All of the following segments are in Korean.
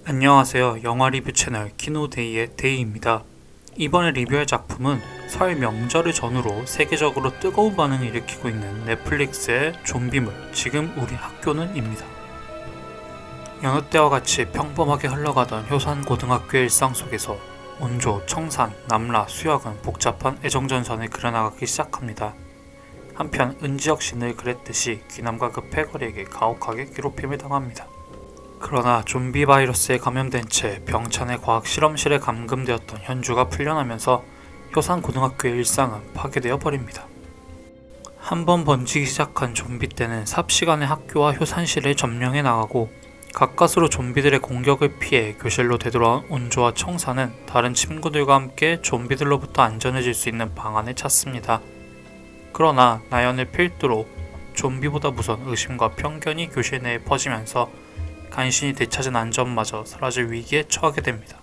안녕하세요. 영화 리뷰 채널 키노데이의 데이입니다. 이번에 리뷰할 작품은 설 명절을 전후로 세계적으로 뜨거운 반응을 일으키고 있는 넷플릭스의 좀비물 지금 우리 학교는 입니다. 여느 때와 같이 평범하게 흘러가던 효산 고등학교의 일상 속에서 온조, 청산, 남라, 수혁은 복잡한 애정전선을 그려나가기 시작합니다. 한편 은지 역시 늘 그랬듯이 귀남과 그 패거리에게 가혹하게 괴롭힘을 당합니다. 그러나 좀비 바이러스에 감염된 채 병찬의 과학 실험실에 감금되었던 현주가 풀려나면서 효산 고등학교의 일상은 파괴되어 버립니다. 한번 번지기 시작한 좀비 떼는 삽시간에 학교와 효산실을 점령해 나가고 가까스로 좀비들의 공격을 피해 교실로 되돌아온 온조와 청산은 다른 친구들과 함께 좀비들로부터 안전해질 수 있는 방안을 찾습니다. 그러나 나연을 필두로 좀비보다 무서운 의심과 편견이 교실 내에 퍼지면서 간신히 되찾은 안전마저 사라질 위기에 처하게 됩니다.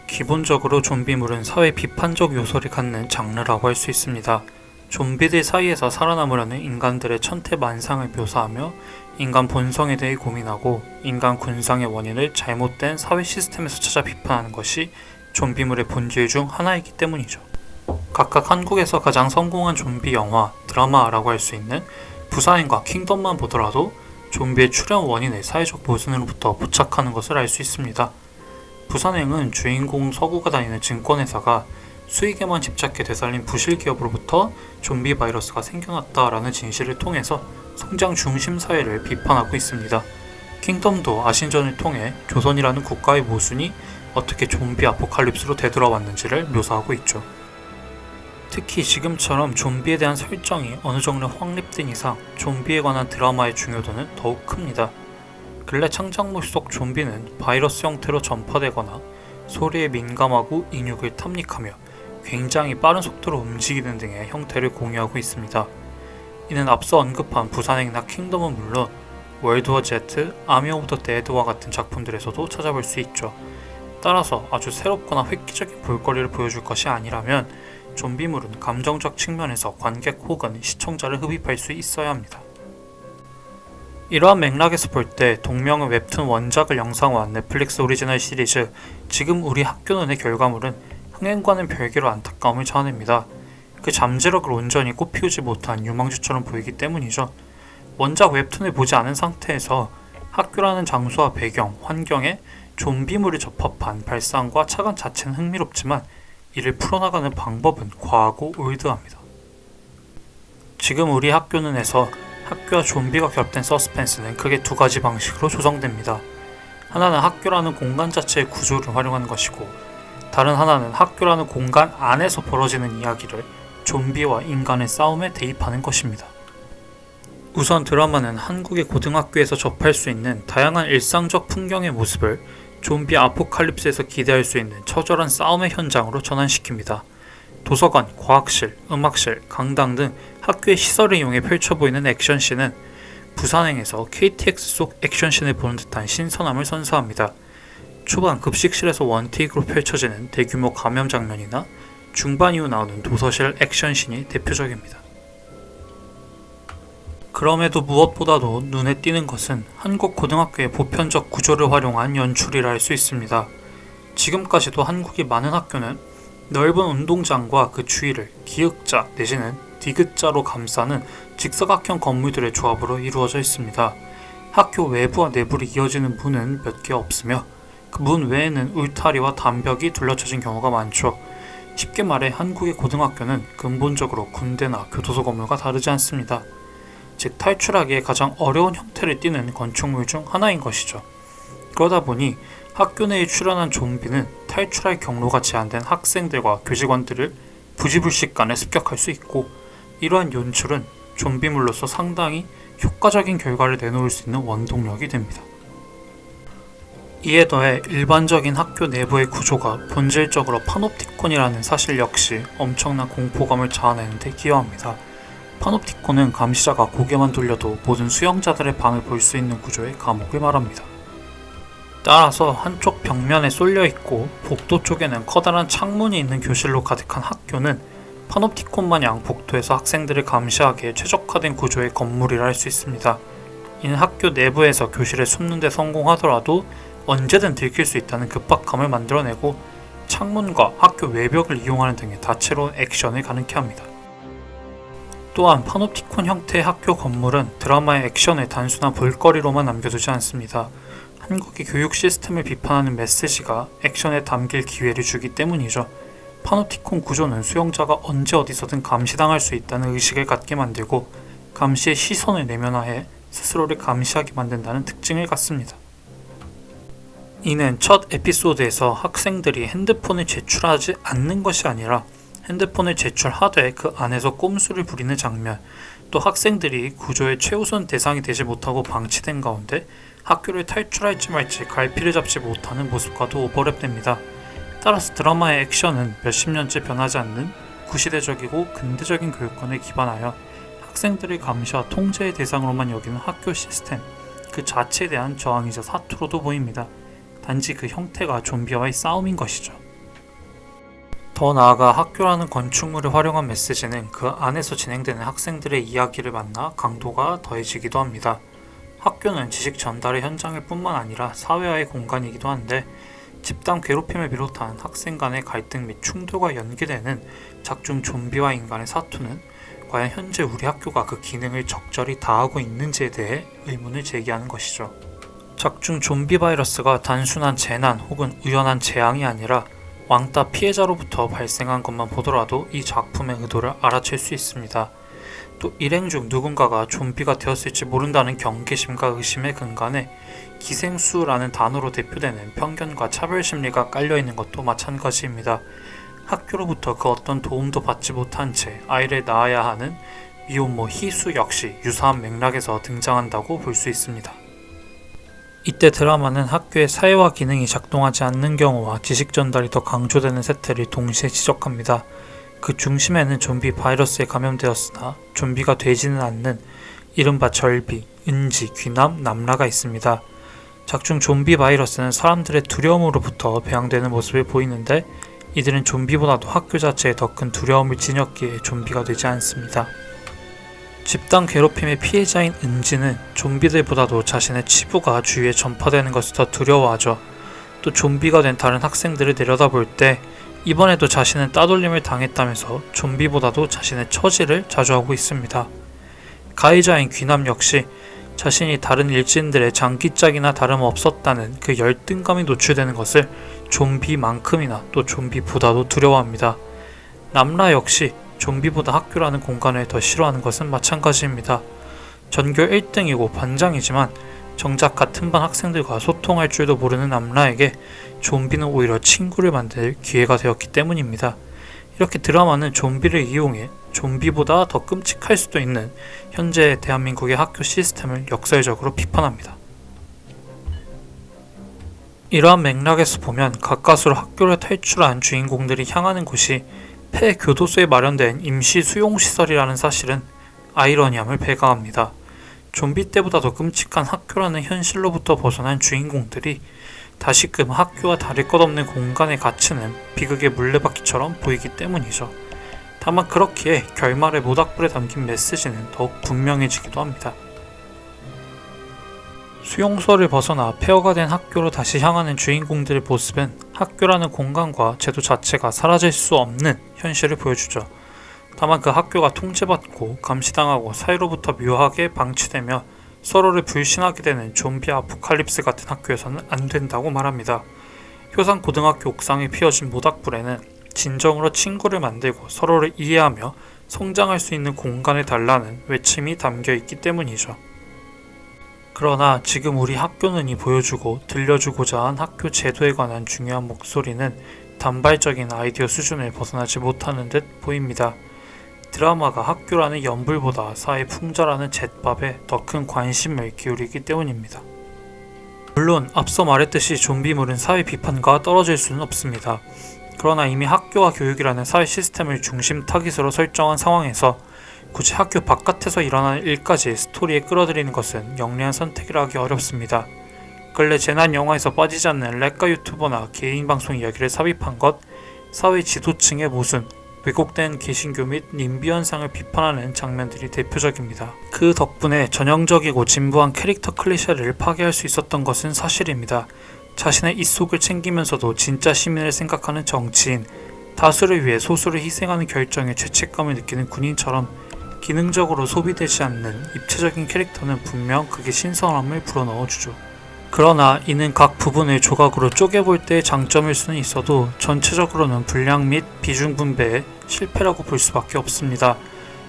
기본적으로 좀비물은 사회 비판적 요소를 갖는 장르라고 할 수 있습니다. 좀비들 사이에서 살아남으려는 인간들의 천태만상을 묘사하며 인간 본성에 대해 고민하고 인간 군상의 원인을 잘못된 사회 시스템에서 찾아 비판하는 것이 좀비물의 본질 중 하나이기 때문이죠. 각각 한국에서 가장 성공한 좀비 영화, 드라마라고 할 수 있는 부산행과 킹덤만 보더라도 좀비의 출현 원인을 사회적 모순으로부터 포착하는 것을 알 수 있습니다. 부산행은 주인공 서구가 다니는 증권회사가 수익에만 집착해 되살린 부실 기업으로부터 좀비 바이러스가 생겨났다라는 진실을 통해서 성장 중심 사회를 비판하고 있습니다. 킹덤도 아신전을 통해 조선이라는 국가의 모순이 어떻게 좀비 아포칼립스로 되돌아왔는지를 묘사하고 있죠. 특히 지금처럼 좀비에 대한 설정이 어느 정도 확립된 이상 좀비에 관한 드라마의 중요도는 더욱 큽니다. 근래 창작물 속 좀비는 바이러스 형태로 전파되거나 소리에 민감하고 인육을 탐닉하며 굉장히 빠른 속도로 움직이는 등의 형태를 공유하고 있습니다. 이는 앞서 언급한 부산행이나 킹덤은 물론 월드워 Z, 아미 오브 더 데드와 같은 작품들에서도 찾아볼 수 있죠. 따라서 아주 새롭거나 획기적인 볼거리를 보여줄 것이 아니라면 좀비물은 감정적 측면에서 관객 혹은 시청자를 흡입할 수 있어야 합니다. 이러한 맥락에서 볼 때 동명의 웹툰 원작을 영상화한 넷플릭스 오리지널 시리즈 지금 우리 학교는의 결과물은 흥행과는 별개로 안타까움을 자아냅니다. 그 잠재력을 온전히 꽃피우지 못한 유망주처럼 보이기 때문이죠. 원작 웹툰을 보지 않은 상태에서 학교라는 장소와 배경, 환경에 좀비물을 접합한 발상과 차관 자체는 흥미롭지만 이를 풀어나가는 방법은 과하고 올드합니다. 지금 우리 학교는에서 학교와 좀비가 겹된 서스펜스는 크게 두 가지 방식으로 조성됩니다. 하나는 학교라는 공간 자체의 구조를 활용하는 것이고 다른 하나는 학교라는 공간 안에서 벌어지는 이야기를 좀비와 인간의 싸움에 대입하는 것입니다. 우선 드라마는 한국의 고등학교에서 접할 수 있는 다양한 일상적 풍경의 모습을 좀비 아포칼립스에서 기대할 수 있는 처절한 싸움의 현장으로 전환시킵니다. 도서관, 과학실, 음악실, 강당 등 학교의 시설을 이용해 펼쳐 보이는 액션씬은 부산행에서 KTX 속 액션씬을 보는 듯한 신선함을 선사합니다. 초반 급식실에서 원테이크로 펼쳐지는 대규모 감염 장면이나 중반 이후 나오는 도서실 액션씬이 대표적입니다. 그럼에도 무엇보다도 눈에 띄는 것은 한국 고등학교의 보편적 구조를 활용한 연출이라 할 수 있습니다. 지금까지도 한국의 많은 학교는 넓은 운동장과 그 주위를 기역자 내지는 디귿자로 감싸는 직사각형 건물들의 조합으로 이루어져 있습니다. 학교 외부와 내부로 이어지는 문은 몇 개 없으며 그 문 외에는 울타리와 담벽이 둘러쳐진 경우가 많죠. 쉽게 말해 한국의 고등학교는 근본적으로 군대나 교도소 건물과 다르지 않습니다. 즉 탈출하기에 가장 어려운 형태를 띠는 건축물 중 하나인 것이죠. 그러다 보니 학교 내에 출현한 좀비는 탈출할 경로가 제한된 학생들과 교직원들을 부지불식간에 습격할 수 있고 이러한 연출은 좀비물로서 상당히 효과적인 결과를 내놓을 수 있는 원동력이 됩니다. 이에 더해 일반적인 학교 내부의 구조가 본질적으로 파놉티콘이라는 사실 역시 엄청난 공포감을 자아내는 데 기여합니다. 파놉티콘은 감시자가 고개만 돌려도 모든 수용자들의 방을 볼 수 있는 구조의 감옥을 말합니다. 따라서 한쪽 벽면에 쏠려있고 복도 쪽에는 커다란 창문이 있는 교실로 가득한 학교는 파놉티콘 마냥 복도에서 학생들을 감시하기에 최적화된 구조의 건물이라 할 수 있습니다. 이는 학교 내부에서 교실에 숨는 데 성공하더라도 언제든 들킬 수 있다는 급박함을 만들어내고 창문과 학교 외벽을 이용하는 등의 다채로운 액션을 가능케 합니다. 또한 파놉티콘 형태의 학교 건물은 드라마의 액션을 단순한 볼거리로만 남겨두지 않습니다. 한국의 교육 시스템을 비판하는 메시지가 액션에 담길 기회를 주기 때문이죠. 파놉티콘 구조는 수용자가 언제 어디서든 감시당할 수 있다는 의식을 갖게 만들고 감시의 시선을 내면화해 스스로를 감시하게 만든다는 특징을 갖습니다. 이는 첫 에피소드에서 학생들이 핸드폰을 제출하지 않는 것이 아니라 핸드폰을 제출하되 그 안에서 꼼수를 부리는 장면, 또 학생들이 구조의 최우선 대상이 되지 못하고 방치된 가운데 학교를 탈출할지 말지 갈피를 잡지 못하는 모습과도 오버랩됩니다. 따라서 드라마의 액션은 몇십 년째 변하지 않는 구시대적이고 근대적인 교육관에 기반하여 학생들의 감시와 통제의 대상으로만 여기는 학교 시스템, 그 자체에 대한 저항이자 사투로도 보입니다. 단지 그 형태가 좀비와의 싸움인 것이죠. 더 나아가 학교라는 건축물을 활용한 메시지는 그 안에서 진행되는 학생들의 이야기를 만나 강도가 더해지기도 합니다. 학교는 지식 전달의 현장일 뿐만 아니라 사회와의 공간이기도 한데 집단 괴롭힘을 비롯한 학생 간의 갈등 및 충돌과 연계되는 작중 좀비와 인간의 사투는 과연 현재 우리 학교가 그 기능을 적절히 다하고 있는지에 대해 의문을 제기하는 것이죠. 작중 좀비 바이러스가 단순한 재난 혹은 우연한 재앙이 아니라 왕따 피해자로부터 발생한 것만 보더라도 이 작품의 의도를 알아챌 수 있습니다. 또 일행 중 누군가가 좀비가 되었을지 모른다는 경계심과 의심의 근간에 기생수라는 단어로 대표되는 편견과 차별심리가 깔려있는 것도 마찬가지입니다. 학교로부터 그 어떤 도움도 받지 못한 채 아이를 낳아야 하는 미혼모 희수 역시 유사한 맥락에서 등장한다고 볼 수 있습니다. 이때 드라마는 학교의 사회화 기능이 작동하지 않는 경우와 지식 전달이 더 강조되는 세태를 동시에 지적합니다. 그 중심에는 좀비 바이러스에 감염되었으나 좀비가 되지는 않는 이른바 절비, 은지, 귀남, 남라가 있습니다. 작중 좀비 바이러스는 사람들의 두려움으로부터 배양되는 모습을 보이는데 이들은 좀비보다도 학교 자체에 더 큰 두려움을 지녔기에 좀비가 되지 않습니다. 집단 괴롭힘의 피해자인 은지는 좀비들보다도 자신의 치부가 주위에 전파되는 것을 더 두려워하죠. 또 좀비가 된 다른 학생들을 내려다볼 때 이번에도 자신은 따돌림을 당했다면서 좀비보다도 자신의 처지를 자주하고 있습니다. 가해자인 귀남 역시 자신이 다른 일진들의 장기짝이나 다름없었다는 그 열등감이 노출되는 것을 좀비만큼이나 또 좀비보다도 두려워합니다. 남라 역시 좀비보다 학교라는 공간을 더 싫어하는 것은 마찬가지입니다. 전교 1등이고 반장이지만 정작 같은 반 학생들과 소통할 줄도 모르는 남라에게 좀비는 오히려 친구를 만들 기회가 되었기 때문입니다. 이렇게 드라마는 좀비를 이용해 좀비보다 더 끔찍할 수도 있는 현재 대한민국의 학교 시스템을 역설적으로 비판합니다. 이러한 맥락에서 보면 가까스로 학교를 탈출한 주인공들이 향하는 곳이 폐교도소에 마련된 임시 수용시설이라는 사실은 아이러니함을 배가합니다. 좀비 때보다 더 끔찍한 학교라는 현실로부터 벗어난 주인공들이 다시금 학교와 다를 것 없는 공간에 갇히는 비극의 물레바퀴처럼 보이기 때문이죠. 다만 그렇기에 결말의 모닥불에 담긴 메시지는 더욱 분명해지기도 합니다. 수용소를 벗어나 폐허가 된 학교로 다시 향하는 주인공들의 모습은 학교라는 공간과 제도 자체가 사라질 수 없는 현실을 보여주죠. 다만 그 학교가 통제받고 감시당하고 사회로부터 묘하게 방치되며 서로를 불신하게 되는 좀비 아포칼립스 같은 학교에서는 안 된다고 말합니다. 효산고등학교 옥상에 피어진 모닥불에는 진정으로 친구를 만들고 서로를 이해하며 성장할 수 있는 공간을 달라는 외침이 담겨 있기 때문이죠. 그러나 지금 우리 학교는 이 보여주고 들려주고자 한 학교 제도에 관한 중요한 목소리는 단발적인 아이디어 수준을 벗어나지 못하는 듯 보입니다. 드라마가 학교라는 연불보다 사회 풍자라는 잿밥에 더 큰 관심을 기울이기 때문입니다. 물론 앞서 말했듯이 좀비물은 사회 비판과 떨어질 수는 없습니다. 그러나 이미 학교와 교육이라는 사회 시스템을 중심 타깃으로 설정한 상황에서 굳이 학교 바깥에서 일어나는 일까지 스토리에 끌어들이는 것은 영리한 선택이라 하기 어렵습니다. 근래 재난 영화에서 빠지지 않는 렉가 유튜버나 개인 방송 이야기를 삽입한 것, 사회 지도층의 모순, 왜곡된 개신교 및 님비 현상을 비판하는 장면들이 대표적입니다. 그 덕분에 전형적이고 진부한 캐릭터 클리셰를 파괴할 수 있었던 것은 사실입니다. 자신의 입속을 챙기면서도 진짜 시민을 생각하는 정치인, 다수를 위해 소수를 희생하는 결정에 죄책감을 느끼는 군인처럼 기능적으로 소비되지 않는 입체적인 캐릭터는 분명 극의 신선함을 불어넣어주죠. 그러나 이는 각 부분을 조각으로 쪼개볼 때의 장점일 수는 있어도 전체적으로는 분량 및 비중 분배의 실패라고 볼 수밖에 없습니다.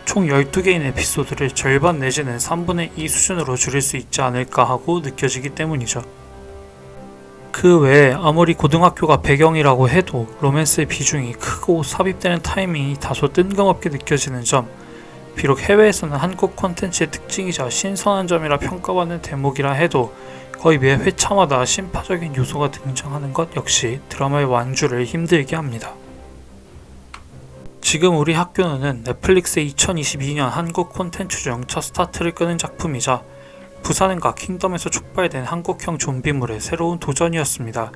총 12개인 에피소드를 절반 내지는 3분의 2 수준으로 줄일 수 있지 않을까 하고 느껴지기 때문이죠. 그 외에 아무리 고등학교가 배경이라고 해도 로맨스의 비중이 크고 삽입되는 타이밍이 다소 뜬금없게 느껴지는 점, 비록 해외에서는 한국 콘텐츠의 특징이자 신선한 점이라 평가받는 대목이라 해도 거의 매 회차마다 신파적인 요소가 등장하는 것 역시 드라마의 완주를 힘들게 합니다. 지금 우리 학교는 넷플릭스의 2022년 한국 콘텐츠 중 첫 스타트를 끄는 작품이자 부산행과 킹덤에서 촉발된 한국형 좀비물의 새로운 도전이었습니다.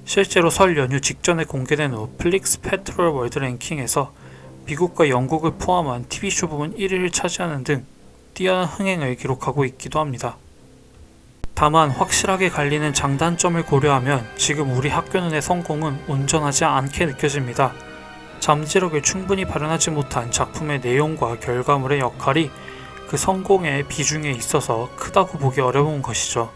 실제로 설 연휴 직전에 공개된 후 플릭스 페트롤 월드 랭킹에서 미국과 영국을 포함한 TV쇼 부문 1위를 차지하는 등 뛰어난 흥행을 기록하고 있기도 합니다. 다만 확실하게 갈리는 장단점을 고려하면 지금 우리 학교는의 성공은 온전하지 않게 느껴집니다. 잠재력을 충분히 발현하지 못한 작품의 내용과 결과물의 역할이 그 성공의 비중에 있어서 크다고 보기 어려운 것이죠.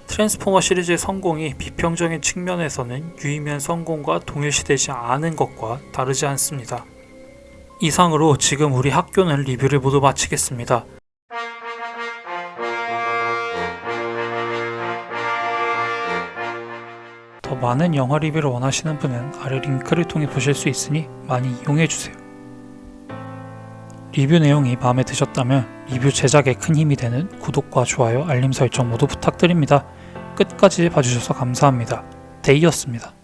트랜스포머 시리즈의 성공이 비평적인 측면에서는 유의미한 성공과 동일시되지 않은 것과 다르지 않습니다. 이상으로 지금 우리 학교는 리뷰를 모두 마치겠습니다. 더 많은 영화 리뷰를 원하시는 분은 아래 링크를 통해 보실 수 있으니 많이 이용해주세요. 리뷰 내용이 마음에 드셨다면 리뷰 제작에 큰 힘이 되는 구독과 좋아요, 알림 설정 모두 부탁드립니다. 끝까지 봐주셔서 감사합니다. 데이였습니다.